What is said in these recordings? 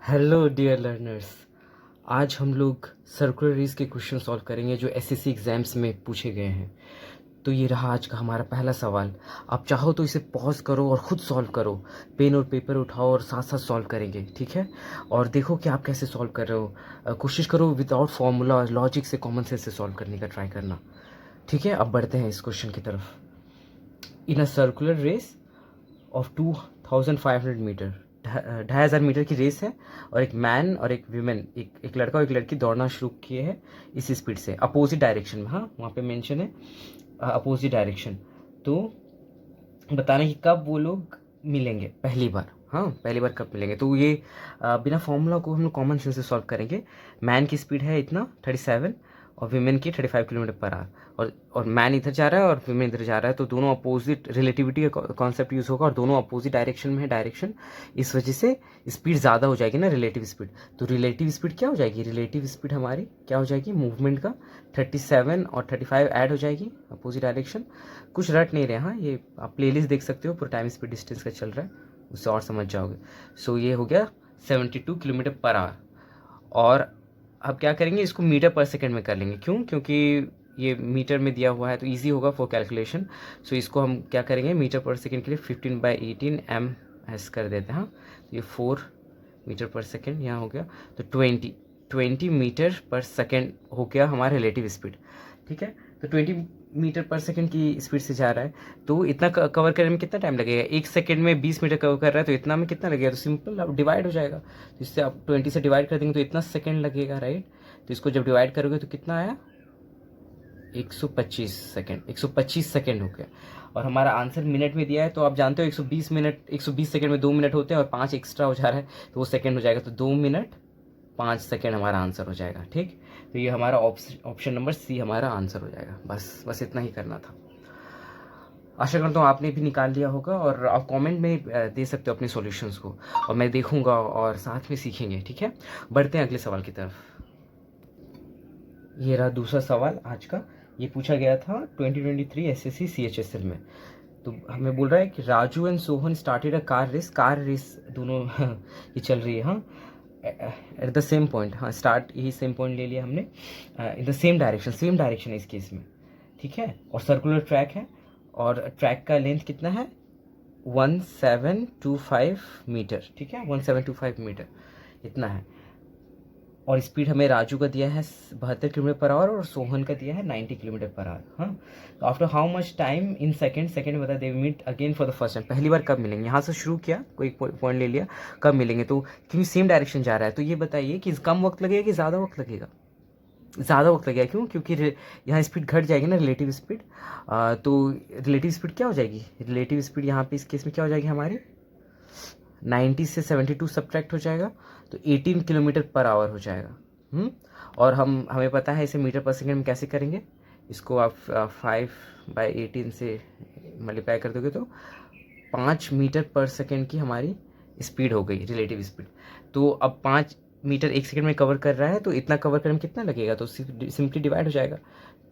Hello dear learners. आज हम लोग सर्कुलर रेस के क्वेश्चन सॉल्व करेंगे जो एसएससी एग्जाम्स में पूछे गए हैं। तो ये रहा आज का हमारा पहला सवाल। आप चाहो तो इसे पॉज करो और ख़ुद सॉल्व करो। पेन और पेपर उठाओ और साथ साथ सॉल्व करेंगे, ठीक है? और देखो कि आप कैसे सॉल्व कर रहे हो। कोशिश करो विदाउट फॉर्मूला लॉजिक से, कॉमन सेंस से सॉल्व करने का ट्राई करना, ठीक है? अब बढ़ते हैं इस क्वेश्चन की तरफ। In a circular race of 2500 metre, 2500 metre की रेस है और एक मैन और एक वीमेन, एक लड़का और एक लड़की दौड़ना शुरू किए हैं इस स्पीड से, अपोजिट डायरेक्शन में। हाँ, वहाँ पे मेंशन है अपोजिट डायरेक्शन। तो बताना कि कब वो लोग मिलेंगे पहली बार। हाँ, पहली बार कब मिलेंगे। तो ये बिना फॉर्मूला को हम लोग कॉमन सेंस से सॉल्व करेंगे। मैन की स्पीड है इतना 37 और वीमेन की 35 किलोमीटर पर आवर, और मैन इधर जा रहा है और वीमेन इधर जा रहा है, तो दोनों अपोजिट, रिलेटिविटी का कॉन्सेप्ट यूज़ होगा और दोनों अपोजिट डायरेक्शन में है डायरेक्शन। इस वजह से स्पीड ज़्यादा हो जाएगी ना, रिलेटिव स्पीड। तो रिलेटिव स्पीड क्या हो जाएगी? रिलेटिव स्पीड हमारी क्या हो जाएगी मूवमेंट का? 37 और 35 ऐड हो जाएगी अपोजिट डायरेक्शन। कुछ रट नहीं रहे। हाँ, ये आप प्लेलिस्ट देख सकते हो, पूरा टाइम स्पीड डिस्टेंस का चल रहा है, उससे और समझ जाओगे। सो ये हो गया 72 किलोमीटर पर आवर। और अब क्या करेंगे, इसको मीटर पर सेकेंड में कर लेंगे। क्यों? क्योंकि ये मीटर में दिया हुआ है तो इजी होगा फॉर कैलकुलेशन। सो इसको हम क्या करेंगे, मीटर पर सेकेंड के लिए 15/18 MS कर देते हैं। हाँ, तो ये 4 मीटर पर सेकेंड यहाँ हो गया, तो 20 मीटर पर सेकेंड हो गया हमारा रिलेटिव स्पीड, ठीक है? तो 20 मीटर पर सेकेंड की स्पीड से जा रहा है, तो इतना कवर करने में कितना टाइम लगेगा? 1 सेकेंड में 20 मीटर कवर कर रहा है, तो इतना में कितना लगेगा? तो सिंपल, अब डिवाइड हो जाएगा। तो इससे आप 20 से डिवाइड कर देंगे तो इतना सेकेंड लगेगा, राइट? तो इसको जब डिवाइड करोगे तो कितना आया? 125 सेकेंड। 125 सेकेंड हो गया। और हमारा आंसर मिनट में दिया है, तो आप जानते हो 120 मिनट, 120 सेकेंड में 2 मिनट होते हैं और 5 एक्स्ट्रा हो जा रहा है तो वो सेकेंड हो जाएगा। तो 2 मिनट 5 सेकेंड हमारा आंसर हो जाएगा, ठीक? तो ये हमारा ऑप्शन नंबर सी हमारा आंसर हो जाएगा। बस इतना ही करना था। आशा करता हूँ आपने भी निकाल लिया होगा, और आप कमेंट में दे सकते हो अपने सॉल्यूशंस को, और मैं देखूंगा और साथ में सीखेंगे, ठीक है? बढ़ते हैं अगले सवाल की तरफ। ये रहा दूसरा सवाल आज का। ये पूछा गया था 2023 एसएससी CHSL में। तो हमें बोल रहा है कि Raju and Sohan started a car race दोनों ये चल रही है। हाँ, एट द सेम पॉइंट। हाँ, स्टार्ट यही सेम पॉइंट ले लिया हमने, in the same direction, same direction है इस केस में, ठीक है? और सर्कुलर ट्रैक है, और ट्रैक का लेंथ कितना है? 1725 मीटर, ठीक है? 1725 मीटर इतना है। और स्पीड हमें राजू का दिया है 72 किलोमीटर पर आवर और सोहन का दिया है 90 किलोमीटर पर आवर। हाँ, तो after how much time in second बता, they meet again for the first time, पहली बार कब मिलेंगे? यहाँ से शुरू किया, कोई पॉइंट ले लिया, कब मिलेंगे? तो क्योंकि सेम डायरेक्शन जा रहा है, तो ये बताइए कि कम वक्त लगेगा कि ज़्यादा वक्त लगेगा? ज़्यादा वक्त लगेगा। क्यों? क्योंकि यहाँ स्पीड घट जाएगी ना, रिलेटिव स्पीड। तो रिलेटिव स्पीड क्या हो जाएगी? रिलेटिव स्पीड यहाँ पे इस केस में क्या हो जाएगी हमारी? 90 से 72 सब्ट्रैक्ट हो जाएगा, तो 18 किलोमीटर पर आवर हो जाएगा। और हमें पता है इसे मीटर पर सेकेंड में कैसे करेंगे। इसको आप 5/18 से मल्टीप्लाई कर दोगे तो 5 मीटर पर सेकेंड की हमारी स्पीड हो गई, रिलेटिव स्पीड। तो अब 5 मीटर 1 सेकेंड में कवर कर रहा है, तो इतना कवर करने में कितना लगेगा? तो सिंपली डिवाइड हो जाएगा।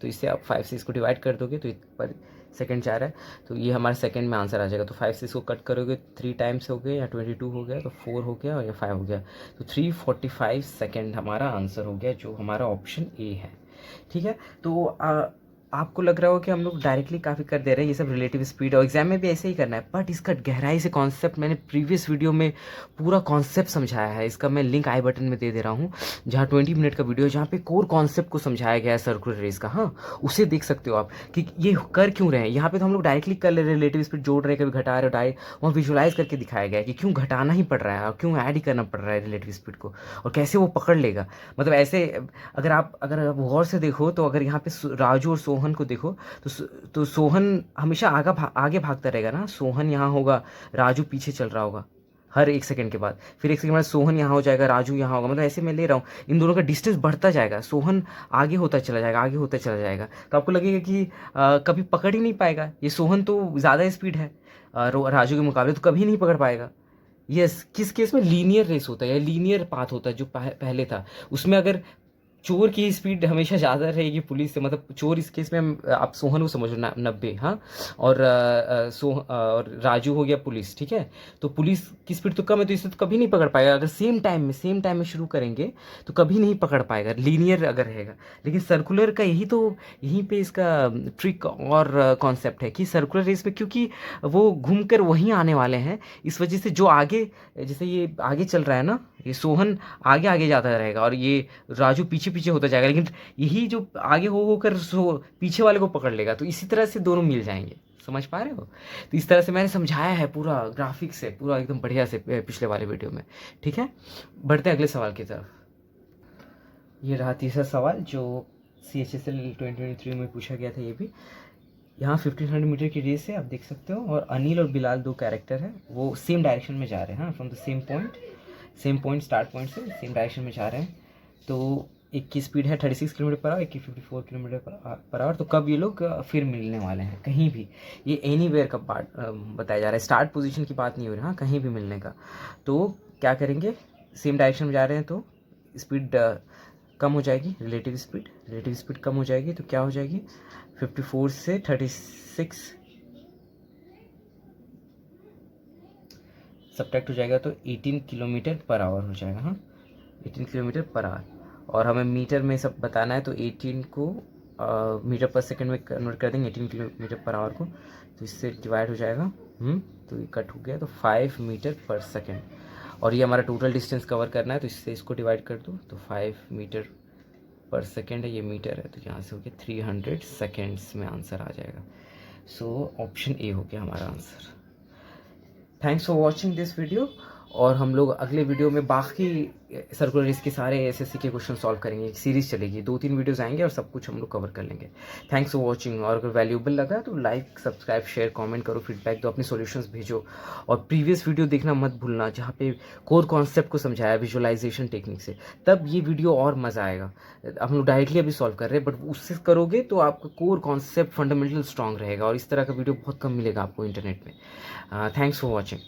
तो इससे आप 5 से इसको डिवाइड कर दोगे तो पर सेकेंड जा रहा है, तो ये हमारे सेकेंड में आंसर आ जाएगा। तो 5 से इसको कट करोगे 3 टाइम्स हो गए, या 22 हो गया, तो 4 हो गया और या 5 हो गया, तो 345 सेकेंड हमारा आंसर हो गया, जो हमारा ऑप्शन ए है, ठीक है? तो आपको लग रहा हो कि हम लोग डायरेक्टली काफ़ी कर दे रहे हैं, ये सब रिलेटिव स्पीड, और एग्जाम में भी ऐसे ही करना है, बट इसका गहराई से कॉन्सेप्ट मैंने प्रीवियस वीडियो में पूरा कॉन्सेप्ट समझाया है। इसका मैं लिंक आई बटन में दे दे रहा हूँ, जहाँ 20 मिनट का वीडियो है, जहाँ पे कोर कॉन्सेप्ट को समझाया गया है सर्कुलर रेस का। हाँ, उसे देख सकते हो आप कि ये कर क्यों रहे हैं। यहाँ पे तो हम लोग डायरेक्टली कर ले रहे हैं, रिलेटिव स्पीड जोड़ रहे हैं, कभी घटा रहे हो, डायरेक्ट वहाँ विजुअलाइज करके दिखाया गया है कि क्यों घटाना ही पड़ रहा है और क्यों ऐड ही करना पड़ रहा है रिलेटिव स्पीड को, और कैसे वो पकड़ लेगा। मतलब ऐसे अगर आप गौर से देखो, तो अगर यहाँ पे राजू और सोहन को देखो, तो सोहन हमेशा आगे भागता रहेगा ना। सोहन यहाँ होगा, राजू पीछे चल रहा होगा हर 1 सेकंड के बाद, फिर 1 सेकंड बाद सोहन यहाँ हो जाएगा, राजू यहाँ होगा। मतलब ऐसे मैं ले रहा हूँ, इन दोनों का डिस्टेंस बढ़ता जाएगा, सोहन आगे होता चला जाएगा, आगे होता चला जाएगा। तो आपको लगेगा कि कभी पकड़ ही नहीं पाएगा ये सोहन, तो ज़्यादा स्पीड है राजू के मुकाबले, तो कभी नहीं पकड़ पाएगा। यस, किस केस में लीनियर रेस होता है या लीनियर पाथ होता है, जो पहले था उसमें अगर चोर की स्पीड हमेशा ज़्यादा रहेगी पुलिस से, मतलब चोर इस केस में आप सोहन को समझो 90, हाँ, और और राजू हो गया पुलिस, ठीक है। तो पुलिस की स्पीड तो कम है, तो इसे तो कभी नहीं पकड़ पाएगा। अगर सेम टाइम में शुरू करेंगे तो कभी नहीं पकड़ पाएगा, लीनियर अगर रहेगा। लेकिन सर्कुलर का यहीं पे इसका ट्रिक और कॉन्सेप्ट है कि सर्कुलर रेस में क्योंकि वो घूम कर वहीं आने वाले हैं, इस वजह से जो आगे, जैसे ये आगे चल रहा है ना, ये सोहन आगे आगे जाता रहेगा और ये राजू पीछे पीछे होता जाएगा, लेकिन यही जो आगे हो होकर पीछे वाले को पकड़ लेगा, तो इसी तरह से दोनों मिल जाएंगे। समझ पा रहे हो? तो इस तरह से मैंने समझाया है पूरा ग्राफिक्स से, पूरा एकदम बढ़िया से पिछले वाले वीडियो में। ठीक है, बढ़ते हैं अगले सवाल की तरफ। ये रहा तीसरा सवाल जो CHSL 2023 में पूछा गया था। ये भी यहाँ 1500 मीटर की रेस है, आप देख सकते हो, और अनिल और बिलाल 2 कैरेक्टर हैं, वो सेम डायरेक्शन में जा रहे हैं, हाँ, from the same point start point से सेम डायरेक्शन में जा रहे हैं। तो एक की स्पीड है 36 किलोमीटर पर आवर, एक की 54 किलोमीटर पर आवर। तो कब ये लोग फिर मिलने वाले हैं? कहीं भी, ये एनीवेयर का पार्ट बताया जा रहा है, स्टार्ट पोजीशन की बात नहीं हो रही, हाँ, कहीं भी मिलने का। तो क्या करेंगे, सेम डायरेक्शन में जा रहे हैं तो स्पीड कम हो जाएगी, रिलेटिव स्पीड कम हो जाएगी, तो क्या हो जाएगी, 54 से 36 सब्ट्रैक्ट हो जाएगा, तो 18 किलोमीटर पर आवर हो जाएगा, हाँ, 18 किलोमीटर पर आवर। और हमें मीटर में सब बताना है, तो 18 को मीटर पर सेकंड में कन्वर्ट कर देंगे, 18 किलोमीटर पर आवर को, तो इससे डिवाइड हो जाएगा, तो ये कट हो गया, तो 5 मीटर पर सेकंड। और ये हमारा टोटल डिस्टेंस कवर करना है, तो इससे इसको डिवाइड कर दो, तो 5 मीटर पर सेकेंड है, ये मीटर है, तो यहाँ से हो गया 300 सेकेंड्स में आंसर आ जाएगा। सो ऑप्शन ए हो गया हमारा answer. Thanks for watching this video, और हम लोग अगले वीडियो में बाकी सर्कुलर रेस के सारे SSC के क्वेश्चन सॉल्व करेंगे। एक सीरीज़ चलेगी, 2-3 वीडियोस आएंगे और सब कुछ हम लोग कवर कर लेंगे। थैंक्स फॉर वॉचिंग, और अगर वैल्यूएबल लगा तो लाइक, सब्सक्राइब, शेयर, कमेंट करो, फीडबैक दो, अपने सॉल्यूशंस भेजो, और प्रीवियस वीडियो देखना मत भूलना जहाँ पे कोर कॉन्सेप्ट को समझाया विजुअलाइजेशन टेक्निक से, तब ये वीडियो और मज़ा आएगा। हम लोग डायरेक्टली अभी सॉल्व कर रहे हैं, बट उससे करोगे तो आपका कोर कॉन्सेप्ट फंडामेंटल स्ट्रॉन्ग रहेगा, और इस तरह का वीडियो बहुत कम मिलेगा आपको इंटरनेट में। Thanks for watching.